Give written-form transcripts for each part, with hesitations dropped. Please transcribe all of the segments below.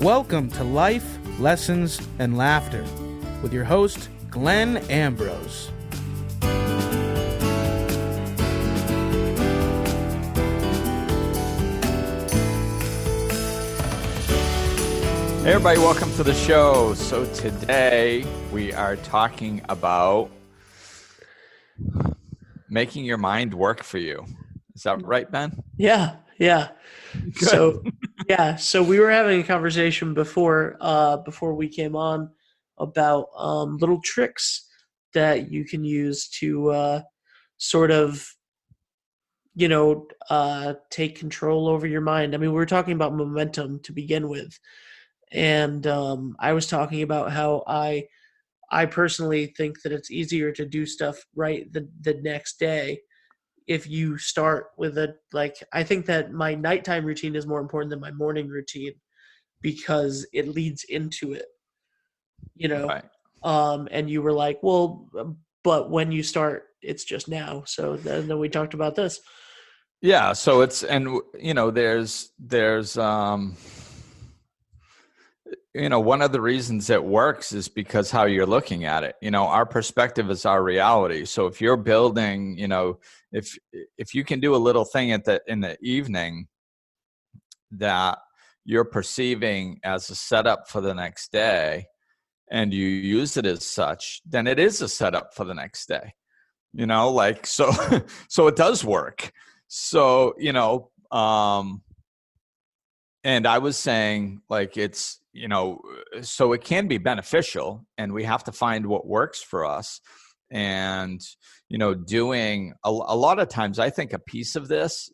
Welcome to Life, Lessons, and Laughter with your host, Glenn Ambrose. Hey everybody, welcome to the show. So today we are talking about making your mind work for you. Is that right, Ben? Yeah. Good. So we were having a conversation before we came on about little tricks that you can use to take control over your mind. I mean, we were talking about momentum to begin with. And I was talking about how I personally think that it's easier to do stuff right the next day if you start with I think that my nighttime routine is more important than my morning routine because it leads into it, Right. And you were like, well, but when you start, it's just now. So then we talked about this. Yeah. So there's one of the reasons it works is because how you're looking at it. Our perspective is our reality. So if you're building, if you can do a little thing in the evening that you're perceiving as a setup for the next day, and you use it as such, then it is a setup for the next day. So it does work. So, and I was saying it's, so it can be beneficial and we have to find what works for us. And, doing a lot of times, I think a piece of this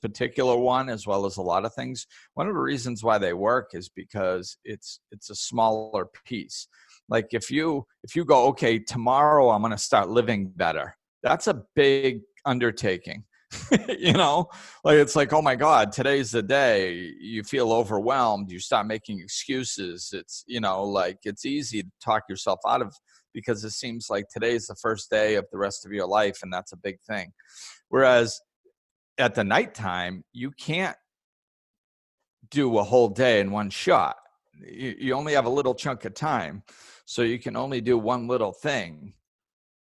particular one, as well as a lot of things, one of the reasons why they work is because it's a smaller piece. Like if you go, okay, tomorrow I'm going to start living better. That's a big undertaking. It's like, oh my God, today's the day. You feel overwhelmed. You start making excuses. It's, it's easy to talk yourself out of because it seems like today's the first day of the rest of your life. And that's a big thing. Whereas at the nighttime, you can't do a whole day in one shot. You only have a little chunk of time. So you can only do one little thing.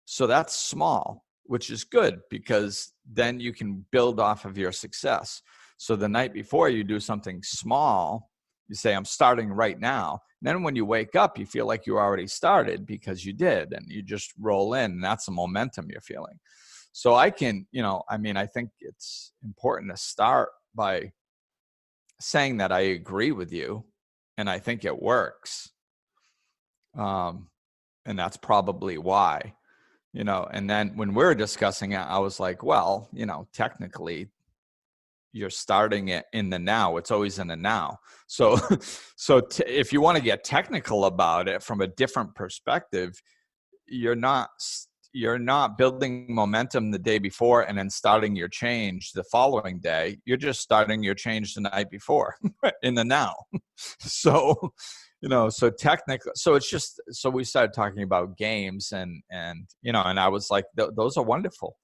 So that's small, which is good because then you can build off of your success. So the night before you do something small, you say, I'm starting right now. And then when you wake up, you feel like you already started because you did, and you just roll in, and that's the momentum you're feeling. So I think it's important to start by saying that I agree with you and I think it works. And that's probably why. And then when we're discussing it, I was like, well, technically you're starting it in the now. It's always in the now. So if you want to get technical about it from a different perspective, you're not building momentum the day before and then starting your change the following day. You're just starting your change the night before in the now. So technically, so it's just, so we started talking about games and I was like, those are wonderful.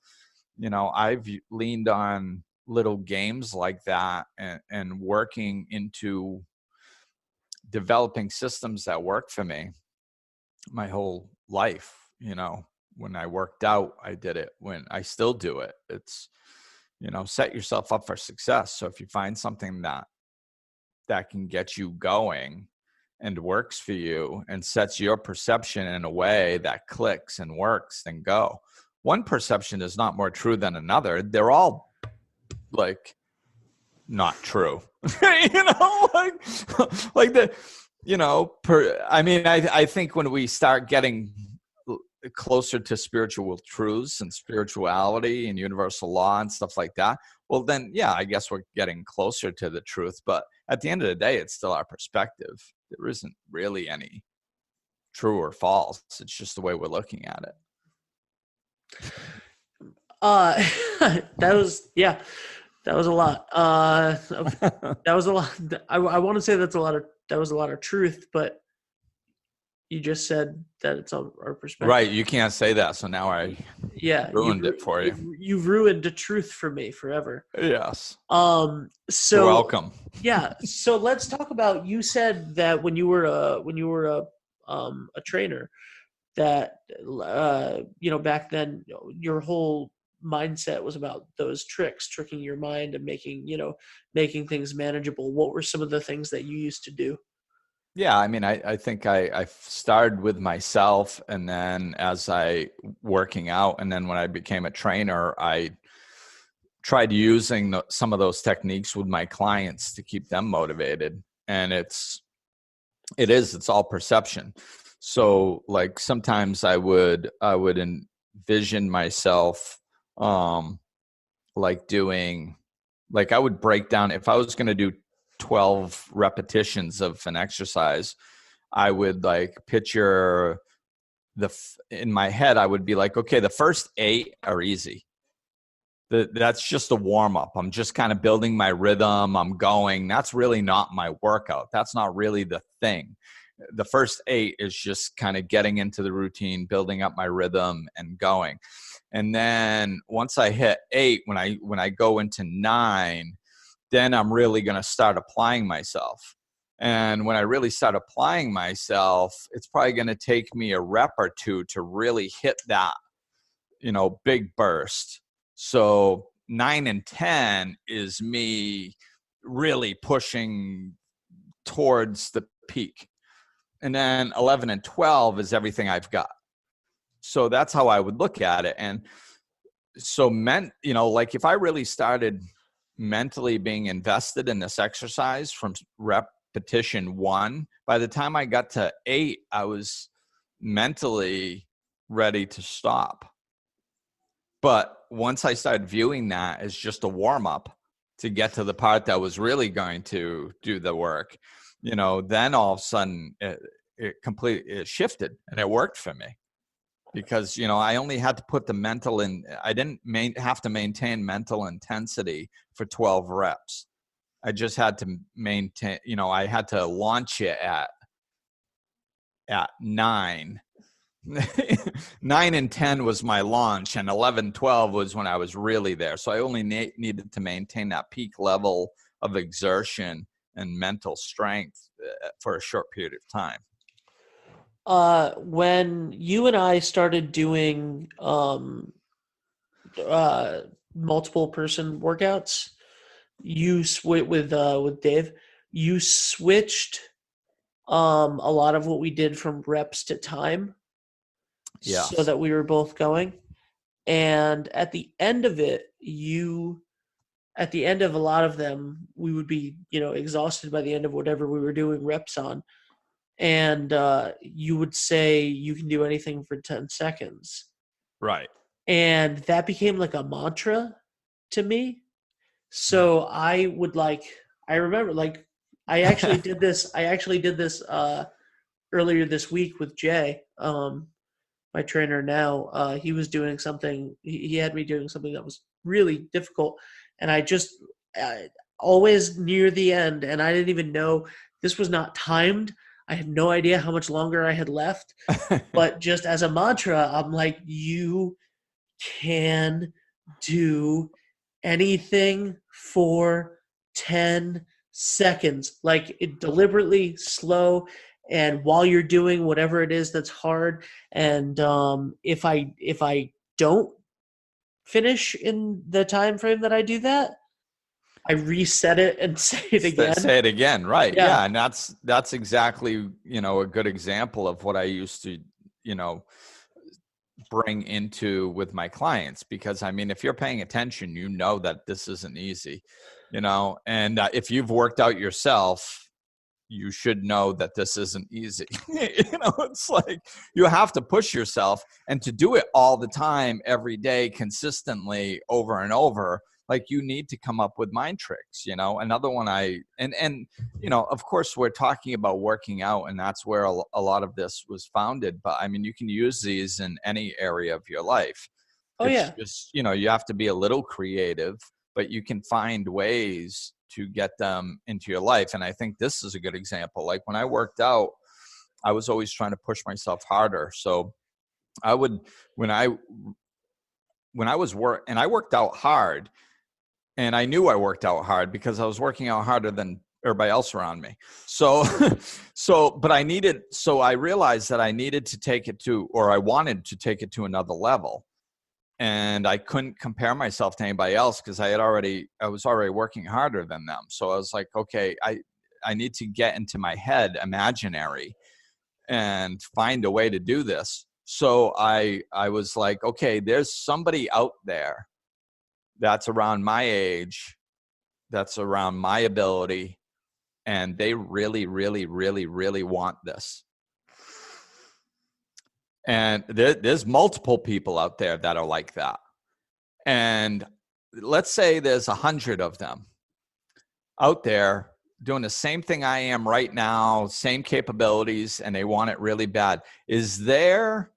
I've leaned on little games like that and working into developing systems that work for me my whole life. When I worked out, I did it. When I still do it, it's, set yourself up for success. So if you find something that can get you going and works for you and sets your perception in a way that clicks and works, then go. One perception is not more true than another. They're all not true. I think when we start getting closer to spiritual truths and spirituality and universal law and stuff like that, well then, yeah, I guess we're getting closer to the truth. But at the end of the day, it's still our perspective. There isn't really any true or false. It's just the way we're looking at it. That was a lot. That was a lot. I want to say that was a lot of truth, but you just said that it's our perspective. Right. You can't say that. So now Yeah, Ruined it for you. You've ruined the truth for me forever. Yes. You're welcome. Yeah. So let's talk about. You said that when you were a trainer, that back then your whole mindset was about those tricking your mind and making things manageable. What were some of the things that you used to do? Yeah, I mean, I think I started with myself, and then as I working out, and then when I became a trainer, I tried using some of those techniques with my clients to keep them motivated. And it's all perception. So like sometimes I would envision myself like doing, like I would break down, if I was going to do 12 repetitions of an exercise, I would like picture in my head, I would be like, okay, the first 8 are easy. That's just a warm up. I'm just kind of building my rhythm. I'm going. That's really not my workout. That's not really the thing. The first 8 is just kind of getting into the routine, building up my rhythm and going. And then once I hit 8, when I go into 9, then I'm really going to start applying myself. And when I really start applying myself, it's probably going to take me a rep or 2 to really hit that, big burst. So 9 and 10 is me really pushing towards the peak. And then 11 and 12 is everything I've got. So that's how I would look at it. And so like if I really started mentally being invested in this exercise from repetition 1, by the time I got to 8, I was mentally ready to stop. But once I started viewing that as just a warm up to get to the part that was really going to do the work, then all of a sudden it shifted and it worked for me, because, I only had to put the mental in. I didn't have to maintain mental intensity for 12 reps. I just had to maintain, I had to launch it at 9. 9 and 10 was my launch, and 11, 12 was when I was really there. So I only needed to maintain that peak level of exertion and mental strength for a short period of time. When you and I started doing multiple person workouts, you with Dave, you switched a lot of what we did from reps to time. Yeah. So that we were both going. And at the end of it, at the end of a lot of them, we would be, exhausted by the end of whatever we were doing reps on. And you would say you can do anything for 10 seconds. Right. And that became like a mantra to me. So I remember I actually did this earlier this week with Jay, my trainer now. He was doing something, he had me doing something that was really difficult. And I just always near the end, and I didn't even know, this was not timed. I had no idea how much longer I had left, but just as a mantra, I'm like, you can do anything for 10 seconds, like it deliberately slow. And while you're doing whatever it is that's hard, and if I don't finish in the time frame that I do that, I reset it and say it again. Say it again, right? Yeah, and that's exactly a good example of what I used to bring into with my clients. Because I mean, if you're paying attention, that this isn't easy, and if you've worked out yourself, you should know that this isn't easy. It's like you have to push yourself, and to do it all the time, every day, consistently, over and over. Like you need to come up with mind tricks, another one of course we're talking about working out, and that's where a lot of this was founded. But I mean, you can use these in any area of your life. It's just, you have to be a little creative, but you can find ways to get them into your life. And I think this is a good example. Like when I worked out, I was always trying to push myself harder. So when I when I was and I worked out hard, and I knew I worked out hard because I was working out harder than everybody else around me. So, but I realized that I needed to take it to, or I wanted to take it to another level. And I couldn't compare myself to anybody else because I was already working harder than them. So I was like, okay, I need to get into my head imaginary and find a way to do this. So I was like, okay, there's somebody out there that's around my age, that's around my ability, and they really, really, really, really want this. And there's multiple people out there that are like that. And let's say there's 100 of them out there doing the same thing I am right now, same capabilities, and they want it really bad. Is there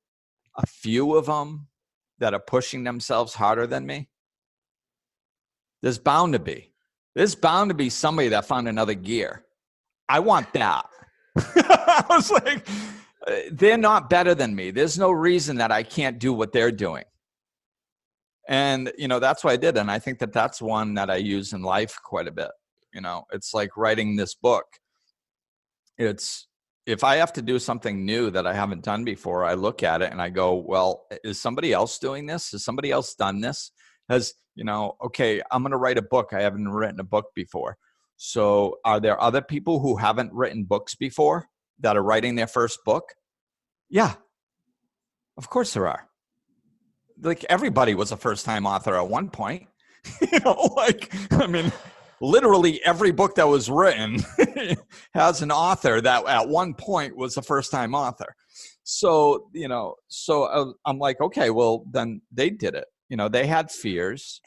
a few of them that are pushing themselves harder than me? There's bound to be. There's bound to be somebody that found another gear. I want that. I was like, they're not better than me. There's no reason that I can't do what they're doing. And, that's what I did. And I think that that's one that I use in life quite a bit. It's like writing this book. It's, if I have to do something new that I haven't done before, I look at it and I go, well, is somebody else doing this? Has somebody else done this? Okay, I'm going to write a book. I haven't written a book before. So are there other people who haven't written books before that are writing their first book? Yeah, of course there are. Like everybody was a first-time author at one point. Literally every book that was written has an author that at one point was a first-time author. So, I'm like, okay, well, then they did it. They had fears.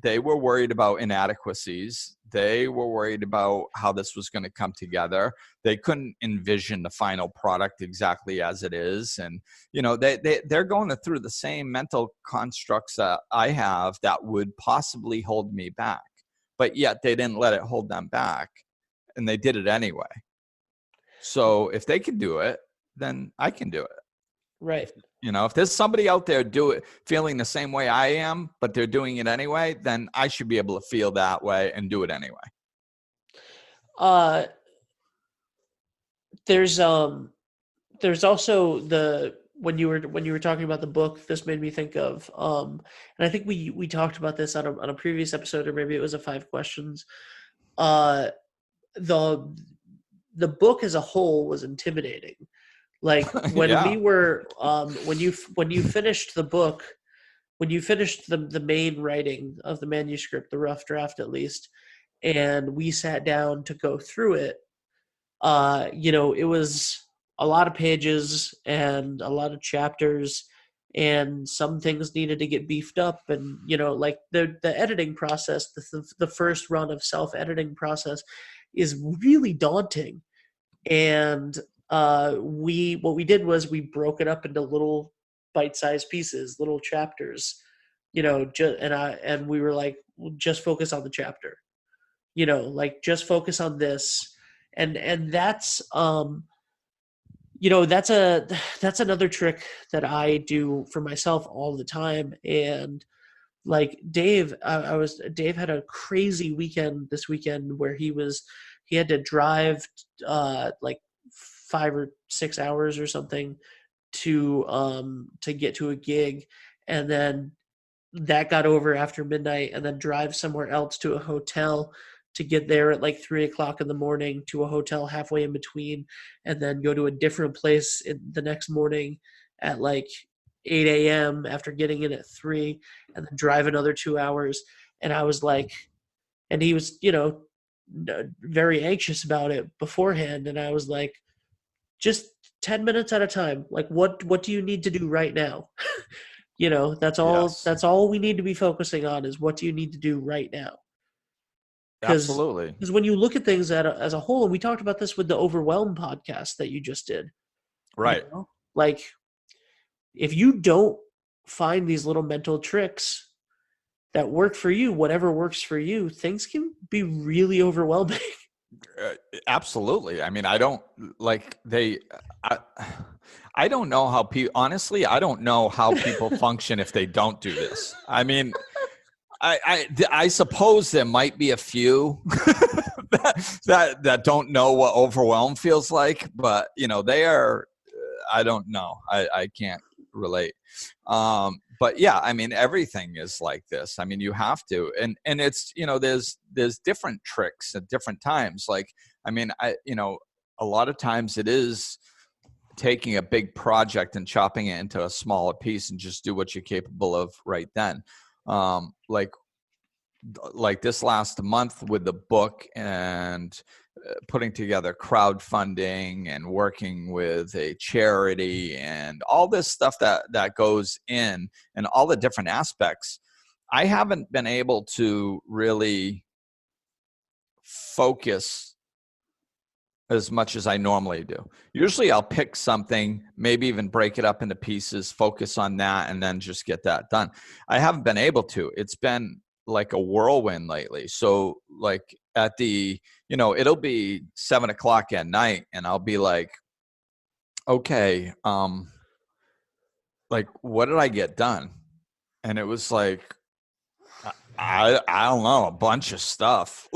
They were worried about inadequacies. They were worried about how this was going to come together. They couldn't envision the final product exactly as it is. And, they're going through the same mental constructs that I have that would possibly hold me back. But yet they didn't let it hold them back. And they did it anyway. So if they can do it, then I can do it. Right. If there's somebody out there feeling the same way I am, but they're doing it anyway, then I should be able to feel that way and do it anyway. There's also when you were talking about the book, this made me think of, and I think we talked about this on a previous episode, or maybe it was a 5 questions. The book as a whole was intimidating. Like when we were, when you finished the book, when you finished the main writing of the manuscript, the rough draft at least, and we sat down to go through it, it was a lot of pages and a lot of chapters, and some things needed to get beefed up. And, like the editing process, the first run of self-editing process is really daunting. And what we did was we broke it up into little bite-sized pieces, little chapters, and we were like, we'll just focus on the chapter, just focus on this. And that's, that's another trick that I do for myself all the time. And like Dave had a crazy weekend this weekend where he had to drive, like 5 or 6 hours or something to get to a gig, and then that got over after midnight, and then drive somewhere else to a hotel to get there at like 3:00 in the morning to a hotel halfway in between, and then go to a different place the next morning at like 8 a.m. after getting in at 3, and then drive another 2 hours. And I was like, and he was, very anxious about it beforehand. And I was like, just 10 minutes at a time. Like, what do you need to do right now? That's all. Yes. That's all we need to be focusing on is what do you need to do right now? Absolutely. Because when you look at things as a whole, and we talked about this with the Overwhelm podcast that you just did. Right. Like, if you don't find these little mental tricks that work for you, whatever works for you, things can be really overwhelming. Absolutely. I mean, I don't like I don't know how people, honestly, I don't know how people function if they don't do this. I mean, I suppose there might be a few that don't know what overwhelm feels like, but they are, I don't know. I can't relate. But yeah, I mean, everything is like this. I mean, you have to, and it's, there's different tricks at different times. Like, I mean, a lot of times it is taking a big project and chopping it into a smaller piece and just do what you're capable of right then. Like this last month with the book and putting together crowdfunding and working with a charity and all this stuff that goes in and all the different aspects, I haven't been able to really focus as much as I normally do. Usually I'll pick something, maybe even break it up into pieces, focus on that, and then just get that done. I haven't been able to. It's been like a whirlwind lately. So like at the, it'll be 7:00 at night and I'll be like, okay, like what did I get done? And it was like, I don't know, a bunch of stuff.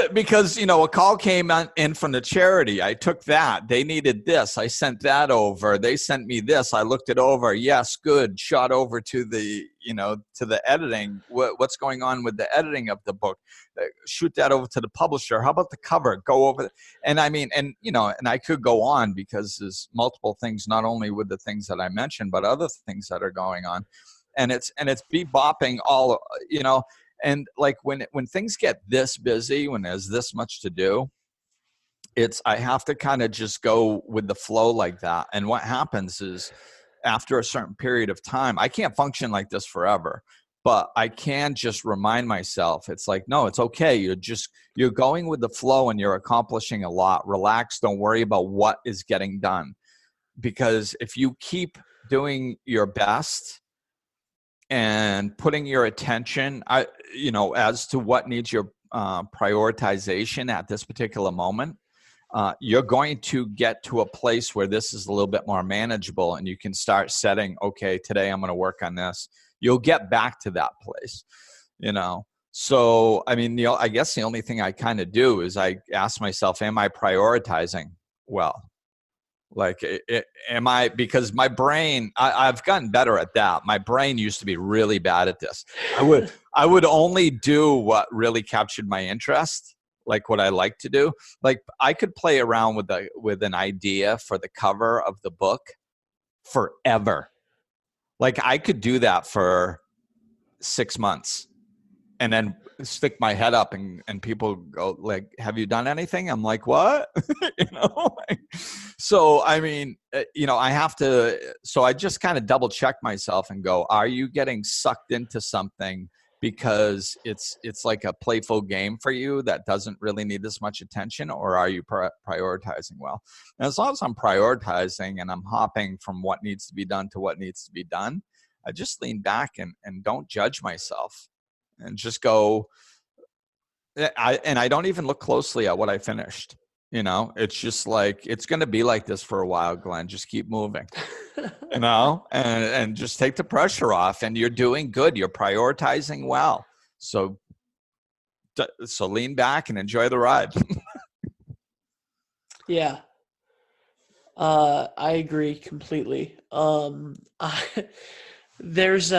Because a call came in from the charity. I took that. They needed this. I sent that over. They sent me this. I looked it over. Yes, good. Shot over to the, to the editing. What's going on with the editing of the book? Shoot that over to the publisher. How about the cover? Go over. And I mean, and I could go on because there's multiple things, not only with the things that I mentioned, but other things that are going on. And it's bebopping all, and like when things get this busy, when there's this much to do, I have to kind of just go with the flow like that. And what happens is after a certain period of time, I can't function like this forever, but I can just remind myself, it's like, no, it's okay. You're going with the flow and you're accomplishing a lot. Relax. Don't worry about what is getting done. Because if you keep doing your best and putting your attention, as to what needs your prioritization at this particular moment, you're going to get to a place where this is a little bit more manageable and you can start setting, okay, today I'm going to work on this. You'll get back to that place, So, I mean, I guess the only thing I kind of do is I ask myself, am I prioritizing well? Like, am I, because my brain, I've gotten better at that. My brain used to be really bad at this. I would only do what really captured my interest, like what I like to do. Like I could play around with an idea for the cover of the book forever. Like I could do that for 6 months and then stick my head up and people go like, have you done anything? I'm like, what? So, I mean, I have to, so I just kind of double check myself and go, are you getting sucked into something because it's like a playful game for you that doesn't really need this much attention, or are you prioritizing well? And as long as I'm prioritizing and I'm hopping from what needs to be done to what needs to be done, I just lean back and don't judge myself. And just go, I don't even look closely at what I finished. It's just like, it's going to be like this for a while, Glenn. Just keep moving, and just take the pressure off. And you're doing good. You're prioritizing well. So lean back and enjoy the ride. Yeah. I agree completely. There's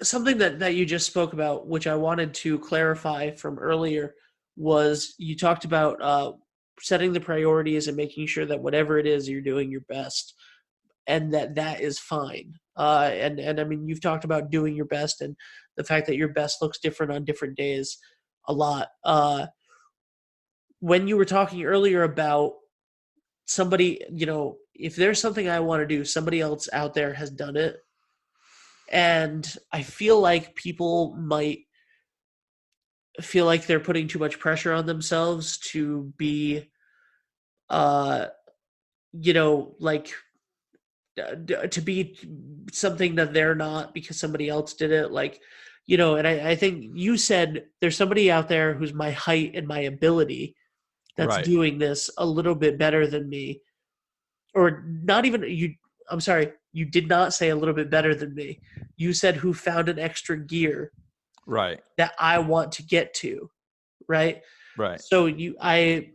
something that you just spoke about, which I wanted to clarify from earlier, was you talked about setting the priorities and making sure that whatever it is, you're doing your best, and that is fine. And I mean, you've talked about doing your best and the fact that your best looks different on different days a lot. When you were talking earlier about somebody, if there's something I want to do, somebody else out there has done it. And I feel like people might feel like they're putting too much pressure on themselves to be, to be something that they're not because somebody else did it. Like, and I think you said there's somebody out there who's my height and my ability that's right. doing this a little bit better than me. or not even you. I'm sorry, you did not say a little bit better than me. You said who found an extra gear Right. that I want to get to, right? Right. So I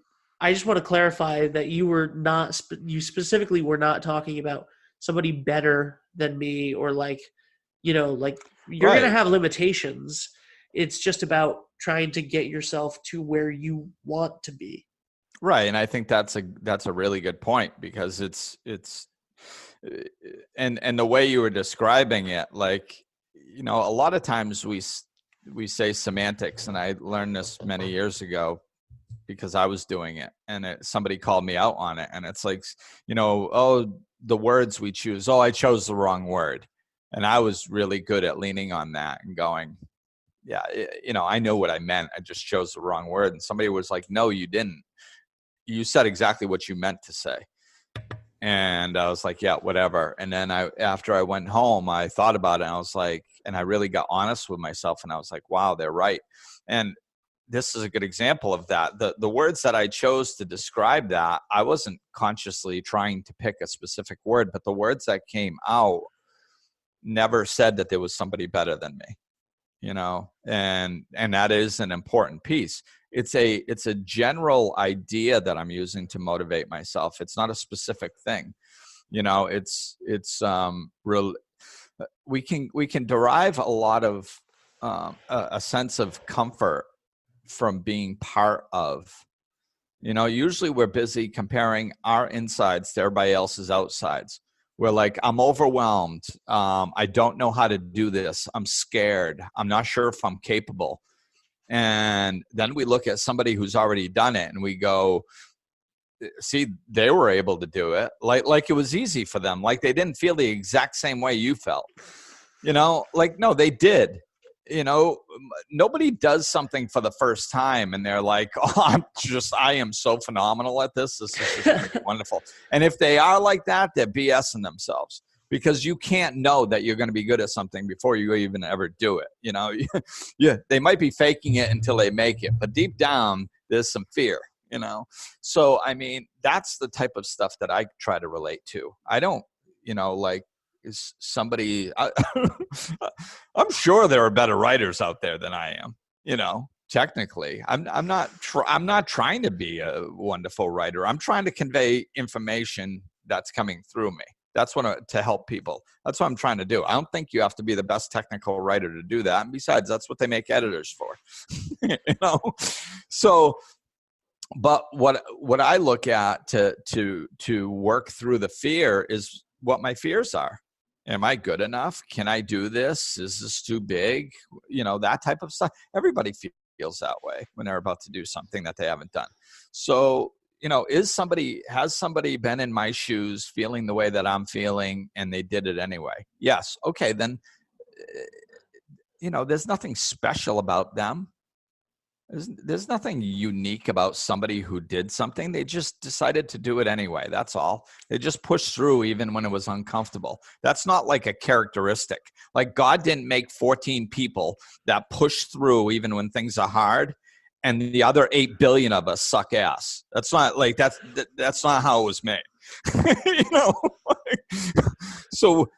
just want to clarify that you were not, you specifically were not talking about somebody better than me, or like, like you're going to Right. have limitations. It's just about trying to get yourself to where you want to be. Right. And I think that's a really good point, because it's and the way you were describing it, like, a lot of times we say semantics, and I learned this many years ago because I was doing it, and somebody called me out on it, and it's like, oh, the words we choose. Oh, I chose the wrong word. And I was really good at leaning on that and going, yeah, I know what I meant. I just chose the wrong word. And somebody was like, no, you didn't. You said exactly what you meant to say. And I was like, yeah, whatever. And then after I went home, I thought about it, and I was like, and I really got honest with myself, and I was like, wow, they're right. And this is a good example of that. The words that I chose to describe that, I wasn't consciously trying to pick a specific word, but the words that came out never said that there was somebody better than me, and that is an important piece. It's a general idea that I'm using to motivate myself. It's not a specific thing. It's real. We can derive a lot of a sense of comfort from being part of. Usually we're busy comparing our insides to everybody else's outsides. We're like, I'm overwhelmed. I don't know how to do this. I'm scared. I'm not sure if I'm capable. And then we look at somebody who's already done it, and we go, see, they were able to do it. Like it was easy for them. Like they didn't feel the exact same way you felt. Like, no, they did. Nobody does something for the first time and they're like, oh, I am so phenomenal at this. This is just wonderful. And if they are like that, they're BSing themselves, because you can't know that you're going to be good at something before you even ever do it. Yeah, they might be faking it until they make it, but deep down there's some fear, So, I mean, that's the type of stuff that I try to relate to. I don't, like, is somebody I'm sure there are better writers out there than I am, technically. I'm not trying to be a wonderful writer. I'm trying to convey information that's coming through me. That's to help people. That's what I'm trying to do. I don't think you have to be the best technical writer to do that. And besides, that's what they make editors for. So, but what I look at to work through the fear is what my fears are. Am I good enough? Can I do this? Is this too big? That type of stuff. Everybody feels that way when they're about to do something that they haven't done. So, has somebody been in my shoes feeling the way that I'm feeling and they did it anyway? Yes. Okay. Then, there's nothing special about them. There's nothing unique about somebody who did something. They just decided to do it anyway. That's all. They just pushed through even when it was uncomfortable. That's not like a characteristic. Like God didn't make 14 people that push through even when things are hard, and the other 8 billion of us suck ass. That's not like that's not how it was made. So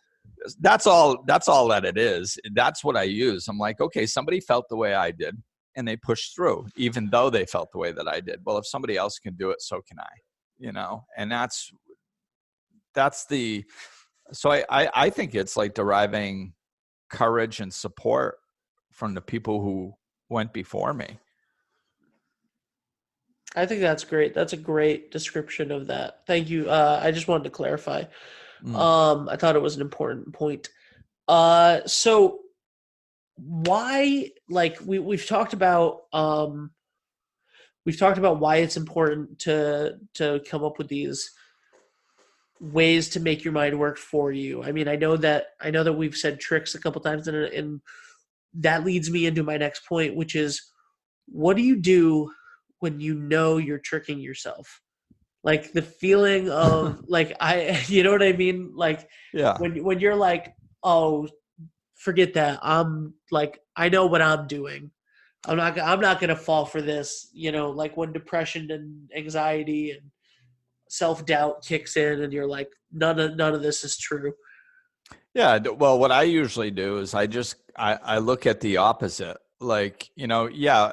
that's all that it is. That's what I use. I'm like, okay, somebody felt the way I did, and they pushed through, even though they felt the way that I did. Well, if somebody else can do it, so can I, and so I think it's like deriving courage and support from the people who went before me. I think that's great. That's a great description of that. Thank you. I just wanted to clarify. I thought it was an important point. So why, like we've talked about why it's important to come up with these ways to make your mind work for you. I mean, I know that we've said tricks a couple times, and that leads me into my next point, which is, what do you do when you're tricking yourself? Like the feeling of like, you know what I mean? Like, yeah, when you're like, oh, forget that. I'm like, I know what I'm doing. I'm not going to fall for this, like when depression and anxiety and self-doubt kicks in and you're like, none of this is true. Yeah. Well, what I usually do is I look at the opposite. Like, yeah,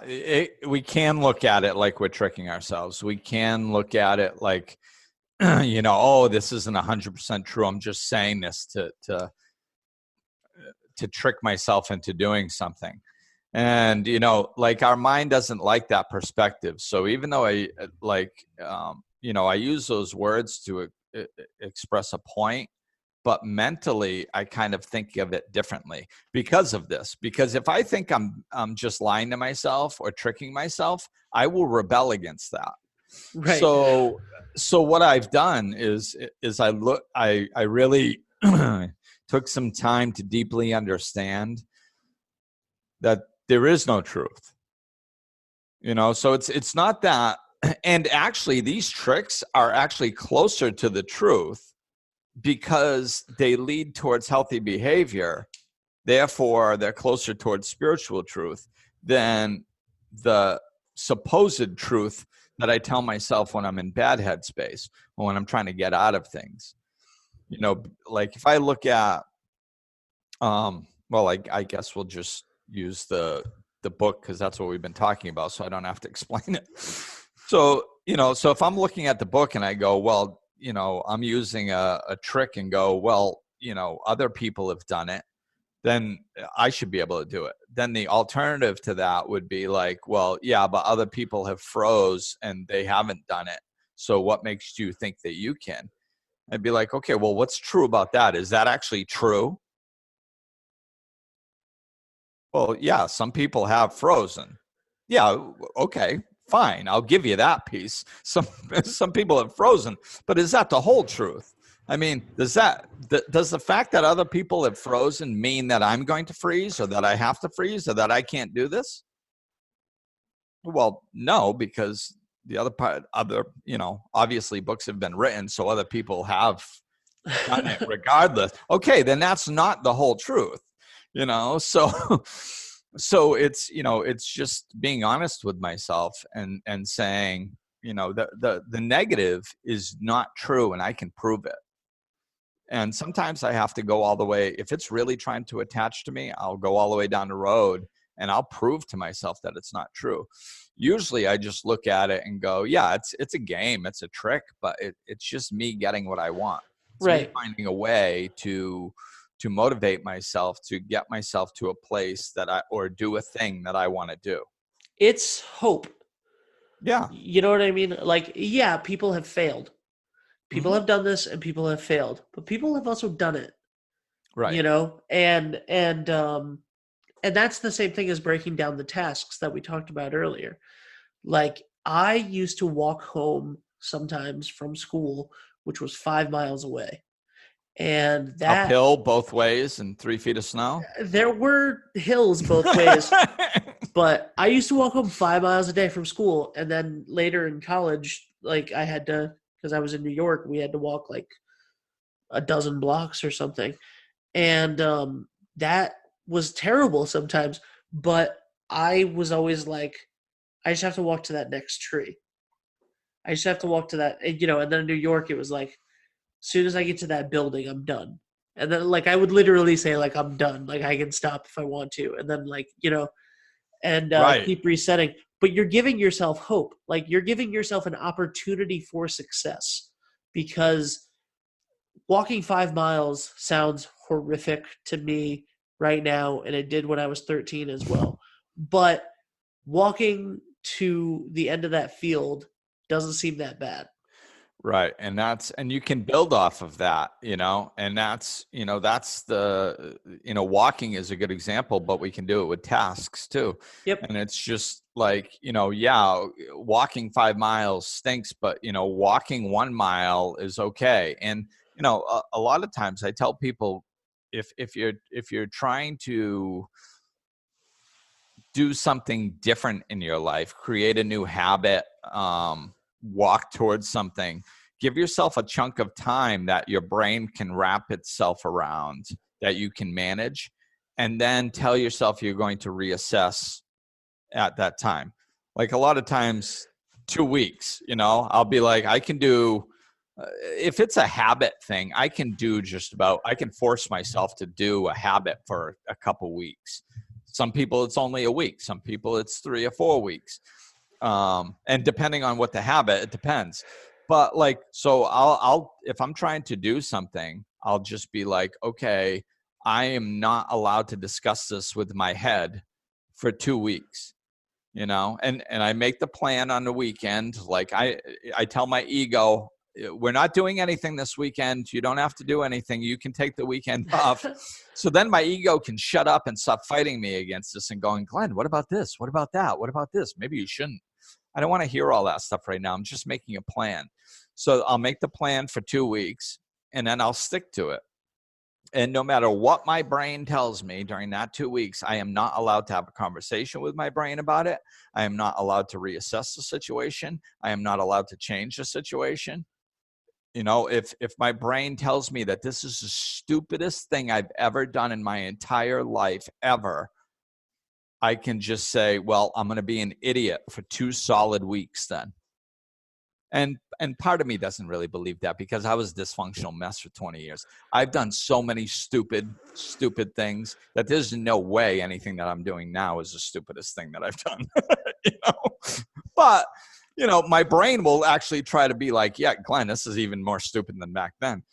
we can look at it like we're tricking ourselves. We can look at it like, oh, this isn't 100% true. I'm just saying this to trick myself into doing something. And, like our mind doesn't like that perspective. So even though I I use those words to express a point, but mentally I kind of think of it differently because of this. Because if I think I'm just lying to myself or tricking myself, I will rebel against that. Right. So what I've done is I really took some time to deeply understand that there is no truth. So it's not that. And actually, these tricks are actually closer to the truth because they lead towards healthy behavior. Therefore, they're closer towards spiritual truth than the supposed truth that I tell myself when I'm in bad headspace or when I'm trying to get out of things. Like if I look at, I guess we'll just use the book because that's what we've been talking about, so I don't have to explain it. So if I'm looking at the book and I go, well, I'm using a trick and go, well, other people have done it, then I should be able to do it. Then the alternative to that would be like, well, yeah, but other people have froze and they haven't done it. So what makes you think that you can? I'd be like, okay, well, what's true about that? Is that actually true? Well, yeah, some people have frozen. Yeah, okay, fine. I'll give you that piece. Some people have frozen, but is that the whole truth? I mean, does the fact that other people have frozen mean that I'm going to freeze or that I have to freeze or that I can't do this? Well, no, because the obviously books have been written, so other people have done it regardless. Okay, then that's not the whole truth, so it's just being honest with myself and saying, the negative is not true and I can prove it. And sometimes I have to go all the way. If it's really trying to attach to me, I'll go all the way down the road and I'll prove to myself that it's not true. Usually I just look at it and go, yeah, it's a game, it's a trick, but it's just me getting what I want. It's right. Me finding a way to motivate myself, to get myself to a place or do a thing that I want to do. It's hope. Yeah. You know what I mean? Like, yeah, people have failed. People have done this and people have failed, but people have also done it. Right. And that's the same thing as breaking down the tasks that we talked about earlier. Like, I used to walk home sometimes from school, which was 5 miles away. And that uphill both ways and 3 feet of snow. There were hills both ways, but I used to walk home 5 miles a day from school. And then later in college, like I had to, because I was in New York, we had to walk like a dozen blocks or something. And that was terrible sometimes, but I was always like, I just have to walk to that next tree. I just have to walk to that, and then in New York, it was like, as soon as I get to that building, I'm done. And then like, I would literally say like, I'm done. Like I can stop if I want to. And then like, and right. Keep resetting. But you're giving yourself hope. Like you're giving yourself an opportunity for success, because walking 5 miles sounds horrific to me right now. And it did when I was 13 as well. But walking to the end of that field doesn't seem that bad. Right. And you can build off of that, and that's walking is a good example, but we can do it with tasks too. Yep. And it's just like, walking 5 miles stinks, but, walking 1 mile is okay. And, a lot of times I tell people, if you're trying to do something different in your life, create a new habit, walk towards something, give yourself a chunk of time that your brain can wrap itself around, that you can manage, and then tell yourself you're going to reassess at that time. Like a lot of times, 2 weeks, I'll be like, I can do if it's a habit thing, I can force myself to do a habit for a couple weeks. Some people it's only a week. Some people it's 3 or 4 weeks. And depending on what the habit, it depends. But like, so I'll, if I'm trying to do something, I'll just be like, okay, I am not allowed to discuss this with my head for 2 weeks, and I make the plan on the weekend. Like I tell my ego, we're not doing anything this weekend. You don't have to do anything. You can take the weekend off. So then my ego can shut up and stop fighting me against this and going, Glenn, what about this? What about that? What about this? Maybe you shouldn't. I don't want to hear all that stuff right now. I'm just making a plan. So I'll make the plan for 2 weeks and then I'll stick to it. And no matter what my brain tells me during that 2 weeks, I am not allowed to have a conversation with my brain about it. I am not allowed to reassess the situation. I am not allowed to change the situation. If my brain tells me that this is the stupidest thing I've ever done in my entire life ever, I can just say, well, I'm going to be an idiot for 2 solid weeks then. And part of me doesn't really believe that because I was a dysfunctional mess for 20 years. I've done so many stupid things that there's no way anything that I'm doing now is the stupidest thing that I've done. But my brain will actually try to be like, yeah, Glenn, this is even more stupid than back then.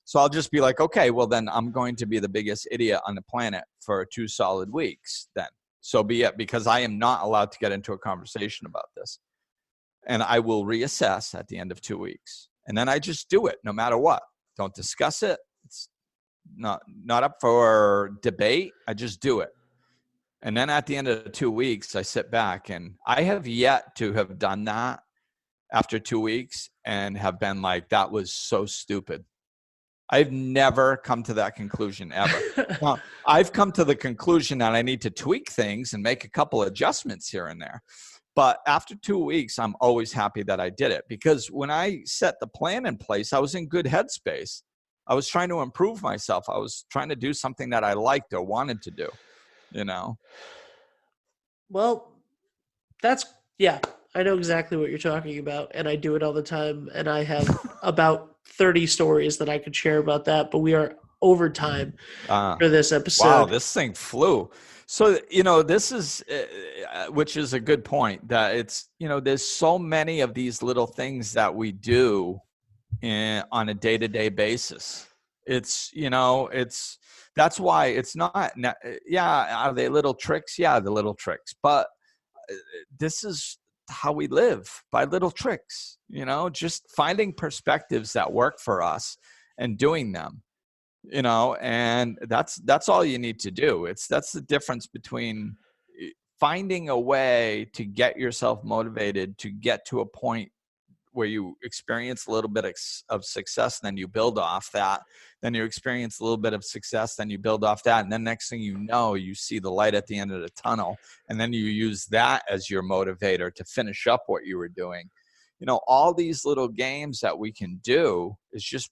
So I'll just be like, okay, well then I'm going to be the biggest idiot on the planet for 2 solid weeks then. So be it, because I am not allowed to get into a conversation about this. And I will reassess at the end of 2 weeks. And then I just do it no matter what. Don't discuss it. It's not up for debate. I just do it. And then at the end of the 2 weeks, I sit back, and I have yet to have done that after 2 weeks and have been like, that was so stupid. I've never come to that conclusion ever. Now, I've come to the conclusion that I need to tweak things and make a couple adjustments here and there. But after 2 weeks, I'm always happy that I did it, because when I set the plan in place, I was in good headspace. I was trying to improve myself. I was trying to do something that I liked or wanted to do. Well, I know exactly what you're talking about, and I do it all the time, and I have about 30 stories that I could share about that, but we are over time for this episode. Wow, this thing flew. So, this is, which is a good point, that it's, there's so many of these little things that we do on a day-to-day basis. It's, that's why it's not, are they little tricks? Yeah, the little tricks. But this is how we live, by little tricks, just finding perspectives that work for us and doing them, and that's all you need to do. That's the difference between finding a way to get yourself motivated to get to a point where you experience a little bit of success, then you build off that, then you experience a little bit of success, then you build off that, and then next thing you know, you see the light at the end of the tunnel, and then you use that as your motivator to finish up what you were doing. All these little games that we can do is just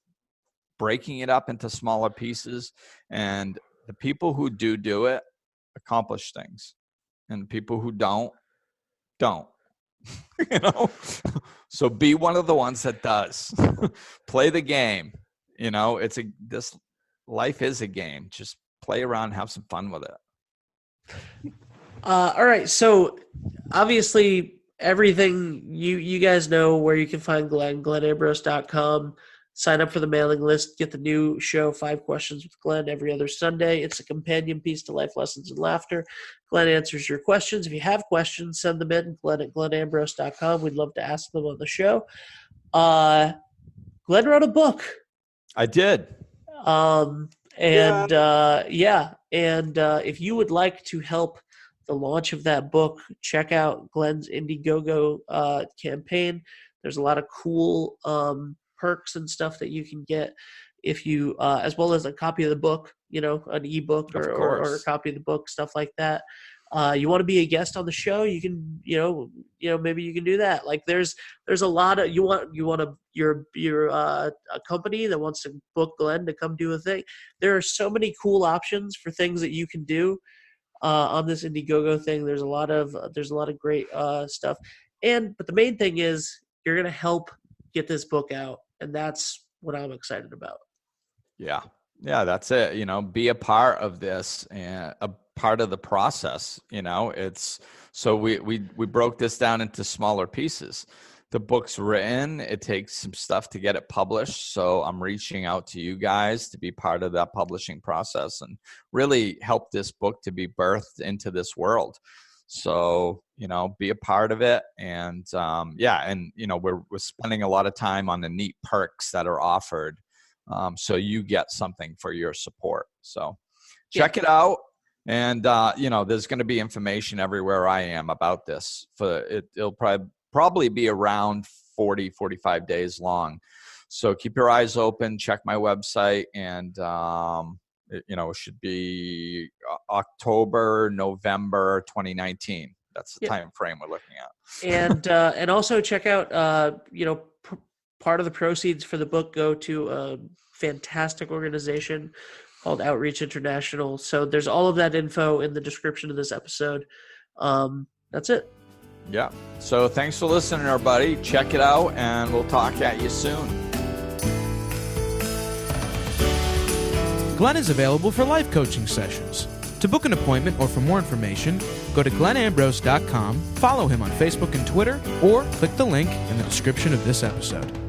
breaking it up into smaller pieces, and the people who do it accomplish things, and the people who don't. So be one of the ones that does. Play the game. This life is a game. Just play around, have some fun with it. All right. So obviously everything you guys know where you can find Glenn, glennambrose.com. Sign up for the mailing list. Get the new show, 5 Questions with Glenn, every other Sunday. It's a companion piece to Life Lessons and Laughter. Glenn answers your questions. If you have questions, send them in. Glenn at glennambrose.com. We'd love to ask them on the show. Glenn wrote a book. I did. If you would like to help the launch of that book, check out Glenn's Indiegogo campaign. There's a lot of cool perks and stuff that you can get if you as well as a copy of the book, an ebook or a copy of the book, stuff like that. You want to be a guest on the show, you can maybe you can do that. Like there's a lot of you're a company that wants to book Glenn to come do a thing. There are so many cool options for things that you can do on this Indiegogo thing. There's a lot of great stuff, but the main thing is you're going to help get this book out. And that's what I'm excited about. Yeah. Yeah, that's it. Be a part of this and a part of the process. It's so we broke this down into smaller pieces. The book's written. It takes some stuff to get it published. So I'm reaching out to you guys to be part of that publishing process and really help this book to be birthed into this world. So, be a part of it. And we're spending a lot of time on the neat perks that are offered. So you get something for your support. So check it out. And, there's going to be information everywhere I am about this. It'll probably be around 45 days long. So keep your eyes open, check my website, and, it should be October, November 2019. That's the time frame we're looking at. And also check out, part of the proceeds for the book go to a fantastic organization called Outreach International. So there's all of that info in the description of this episode. That's it. Yeah. So thanks for listening, everybody. Check it out, and we'll talk at you soon. Glenn is available for life coaching sessions. To book an appointment or for more information, go to glennambrose.com, follow him on Facebook and Twitter, or click the link in the description of this episode.